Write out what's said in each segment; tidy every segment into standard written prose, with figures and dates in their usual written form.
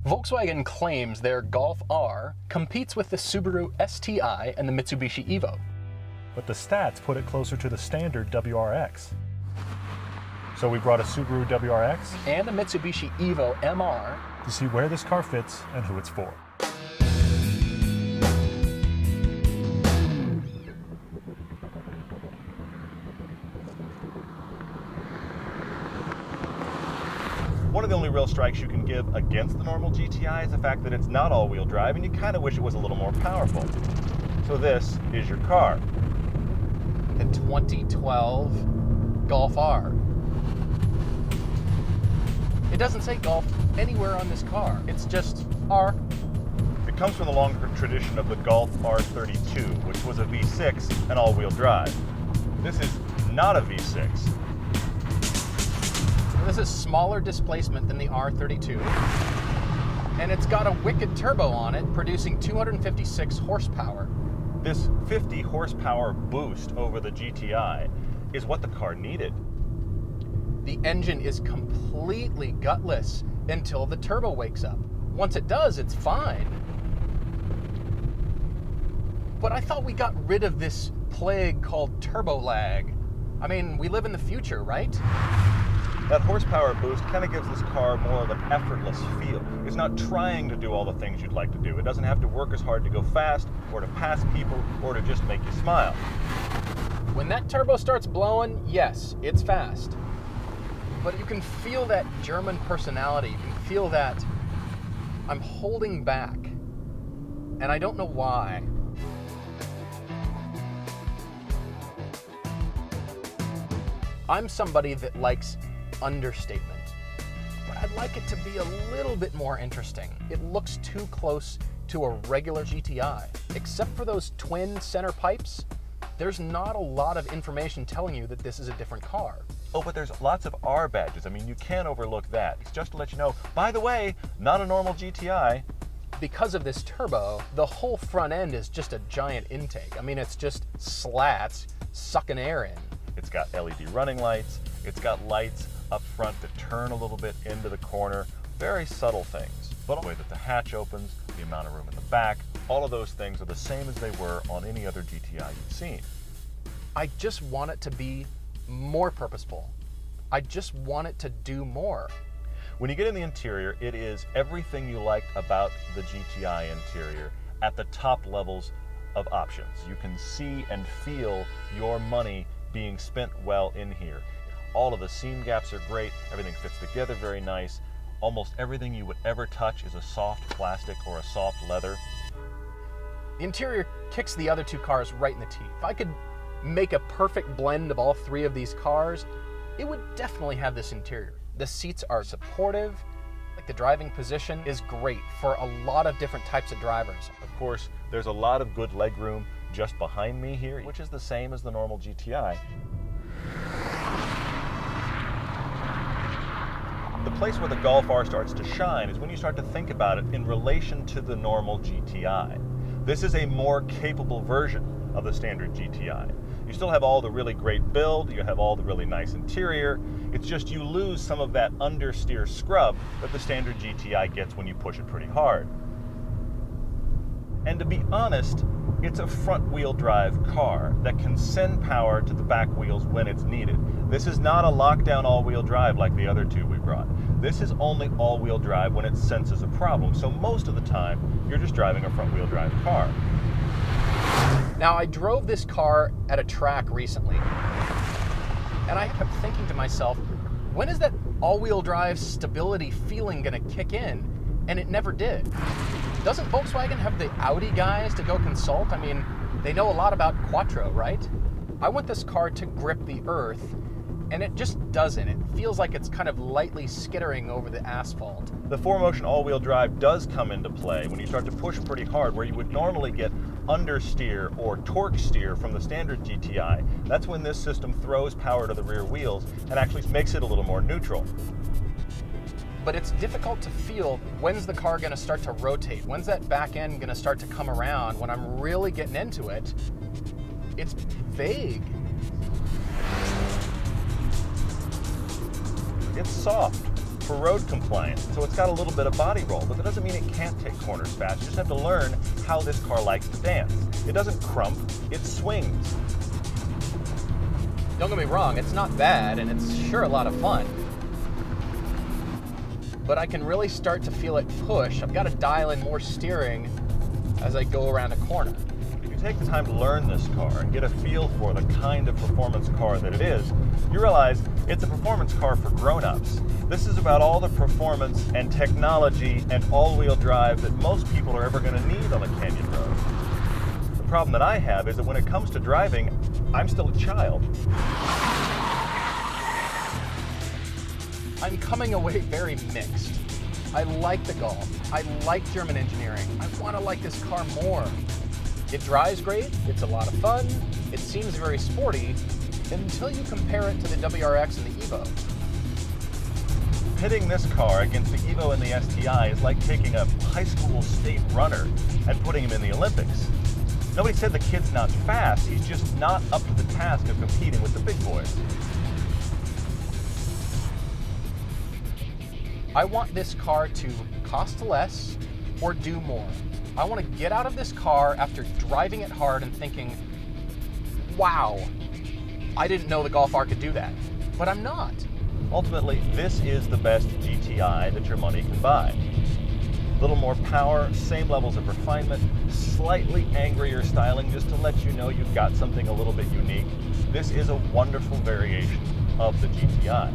Volkswagen claims their Golf R competes with the Subaru STI and the Mitsubishi EVO. But the stats put it closer to the standard WRX. So we brought a Subaru WRX and a Mitsubishi EVO MR to see where this car fits and who it's for. One of the only real strikes you can give against the normal GTI is the fact that it's not all-wheel drive, and you kind of wish it was a little more powerful. So this is your car. The 2012 Golf R. It doesn't say Golf anywhere on this car. It's just R. It comes from the long tradition of the Golf R32, which was a V6 and all-wheel drive. This is not a V6. This is smaller displacement than the R32, and it's got a wicked turbo on it, producing 256 horsepower. This 50 horsepower boost over the GTI is what the car needed. The engine is completely gutless until the turbo wakes up. Once it does, it's fine. But I thought we got rid of this plague called turbo lag. I mean, we live in the future, right? That horsepower boost kind of gives this car more of an effortless feel. It's not trying to do all the things you'd like to do. It doesn't have to work as hard to go fast, or to pass people, or to just make you smile. When that turbo starts blowing, yes, it's fast. But you can feel that German personality. You can feel that I'm holding back, and I don't know why. I'm somebody that likes understatement, but I'd like it to be a little bit more interesting. It looks too close to a regular GTI. Except for those twin center pipes, there's not a lot of information telling you that this is a different car. Oh, but there's lots of R badges. I mean, you can't overlook that. It's just to let you know, by the way, not a normal GTI. Because of this turbo, the whole front end is just a giant intake. I mean, it's just slats sucking air in. It's got LED running lights. It's got lights up front that turn a little bit into the corner. Very subtle things. But the way that the hatch opens, the amount of room in the back, all of those things are the same as they were on any other GTI you've seen. I just want it to be more purposeful. I just want it to do more. When you get in the interior, it is everything you liked about the GTI interior at the top levels of options. You can see and feel your money being spent well in here. All of the seam gaps are great. Everything fits together very nice. Almost everything you would ever touch is a soft plastic or a soft leather. The interior kicks the other two cars right in the teeth. If I could make a perfect blend of all three of these cars, it would definitely have this interior. The seats are supportive. Like, the driving position is great for a lot of different types of drivers. Of course, there's a lot of good legroom just behind me here, which is the same as the normal GTI. The place where the Golf R starts to shine is when you start to think about it in relation to the normal GTI. This is a more capable version of the standard GTI. You still have all the really great build, you have all the really nice interior. It's just you lose some of that understeer scrub that the standard GTI gets when you push it pretty hard. And to be honest, it's a front-wheel drive car that can send power to the back wheels when it's needed. This is not a lockdown all-wheel drive like the other two we brought. This is only all-wheel drive when it senses a problem. So most of the time, you're just driving a front-wheel drive car. Now, I drove this car at a track recently, and I kept thinking to myself, when is that all-wheel drive stability feeling gonna kick in? And it never did. Doesn't Volkswagen have the Audi guys to go consult? I mean, they know a lot about Quattro, right? I want this car to grip the earth, and it just doesn't. It feels like it's kind of lightly skittering over the asphalt. The 4Motion all-wheel drive does come into play when you start to push pretty hard, where you would normally get understeer or torque steer from the standard GTI. That's when this system throws power to the rear wheels and actually makes it a little more neutral. But it's difficult to feel, when's the car gonna start to rotate? When's that back end gonna start to come around? When I'm really getting into it, it's vague. It's soft. for road compliance, so it's got a little bit of body roll, but that doesn't mean it can't take corners fast. You just have to learn how this car likes to dance. It doesn't crump, it swings. Don't get me wrong, it's not bad, and it's sure a lot of fun. But I can really start to feel it push. I've got to dial in more steering as I go around a corner. If you take the time to learn this car and get a feel for the kind of performance car that it is, you realize it's a performance car for grown-ups. This is about all the performance and technology and all-wheel drive that most people are ever going to need on a canyon road. The problem that I have is that when it comes to driving, I'm still a child. I'm coming away very mixed. I like the Golf. I like German engineering. I want to like this car more. It drives great, it's a lot of fun, it seems very sporty, until you compare it to the WRX and the EVO. Pitting this car against the EVO and the STI is like taking a high school state runner and putting him in the Olympics. Nobody said the kid's not fast, he's just not up to the task of competing with the big boys. I want this car to cost less or do more. I want to get out of this car after driving it hard and thinking, wow, I didn't know the Golf R could do that. But I'm not. Ultimately, this is the best GTI that your money can buy. A little more power, same levels of refinement, slightly angrier styling just to let you know you've got something a little bit unique. This is a wonderful variation of the GTI.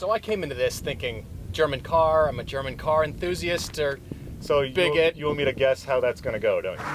So I came into this thinking, German car, I'm a German car enthusiast or So bigot. you want me to guess how that's going to go, don't you?